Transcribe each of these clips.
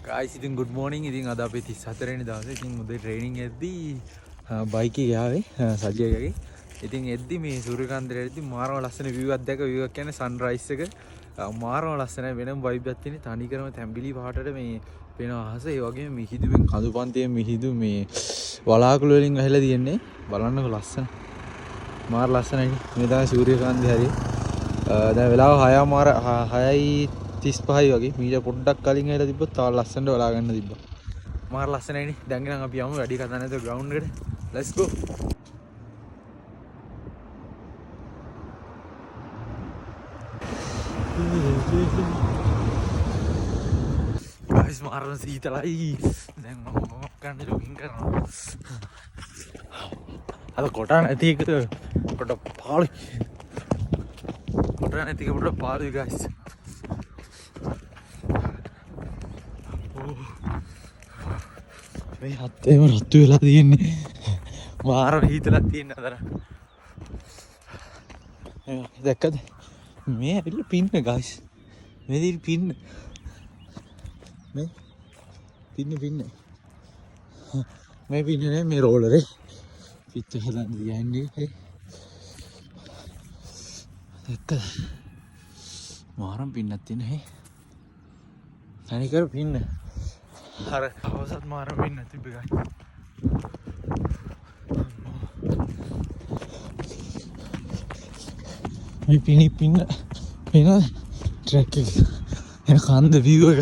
guys ඉතින් good morning. ඉතින් අද අපි 34 වෙනි දවසේ ඉතින් උදේ ට්‍රේනින් එද්දී බයික් එකේ ආවේ සජියගේ. ඉතින් එද්දී මේ සූර්යකාන්තේ එද්දී මාරම ලස්සන view එකක් දැක view එක කියන්නේ sunrise එක. මාරම ලස්සනයි වෙනම vibe එකක් තියෙන. තනිකරම තැඹිලි පහටට මේ වෙන අහස ඒ වගේම මිහිදුවෙන් කඳුපන්තියෙන් මිහිදු මේ වලාකුළු වලින් ඇහිලා තියෙන්නේ. බලන්නකො ලස්සන. මාර ලස්සනයි. මේ තමයි සූර්යකාන්තේ හරිය. දැන් වෙලාව 6:35යි වගේ මීට පොඩ්ඩක් කලින් ඇවිල්ලා තිබ්බොත් තව ලස්සනට බලා ගන්න තිබ්බා. මාර ලස්සනයිනේ. දැන් නම් අපි යමු වැඩි කතා නැතුව ග්‍රවුන්ඩ් එකට. let's go. guys මාරම සීතලයි. දැන් මම ගන්න ජොගින් කරනවා. අද කොට නැති එක කොට පාළුයි. කොට නැති එක කොට පාළුයි guys. මේ හත්තේම රත්තු වෙලා තියෙන්නේ. මාර හීතලක් තියෙන අතර. දැක්කද? මේ ඇවිල්ලා පින්න guys. මේ දිල් පින්න. මේ පින්න. මේ පින්න නේ මේ රෝලරේ. පිට හදන්න දියන්නේ. දැක්කද? මාරම් පින්නක් තියෙන හේ. තනිකර පින්න. අර අවසත් මාරම පින්න තිබ්බ guys. මේ පින්න ට්‍රැක් එක. එන කන්ද view එක.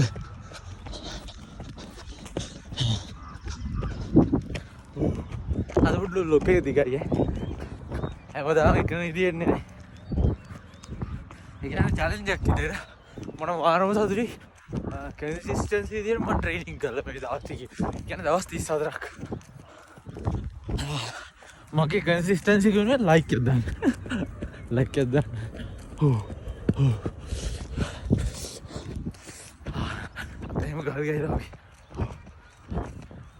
අද උඩු ලොකේ දිගයි. හැමදාම එකම විදියට නේ. ඒක නම් චැලෙන්ජ් එකක් විතර. මොන වාරම සතුටුයි. කන්සිස්ටන්සි විදියට මම ට්‍රේනින් කළා මේ දවස් ටිකේ. කියන්නේ දවස් 34ක්. මගේ කන්සිස්ටන්සි කියන්නේ ලයික් එකක් දාන්න. ලයික් එකක් දාන්න. එහෙම ගල් ගහලා වගේ.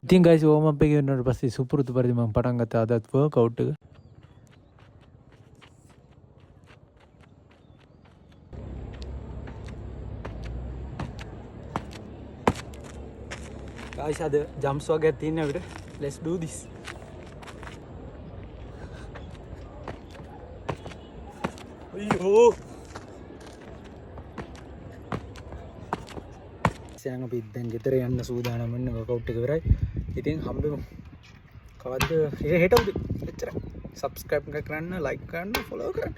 ඉතින් guys වෝම් අප් එක වෙනාට පස්සේ සුපුරුදු පරිදි මම පටන් ගත්තා අදත් වර්ක්අවුට් එක. guys ada jumps වගේ තියෙන අපිට. let's do this. අයියෝ සෑන් අපි දැන් ගෙදර යන්න සූදානම් වෙන්න වර්ක්අවුට් එක ඉවරයි. ඉතින් හම්බෙමු. කවද්ද හෙට උදේ. එච්චරයි. subscribe කරන්න, like කරන්න, follow කරන්න.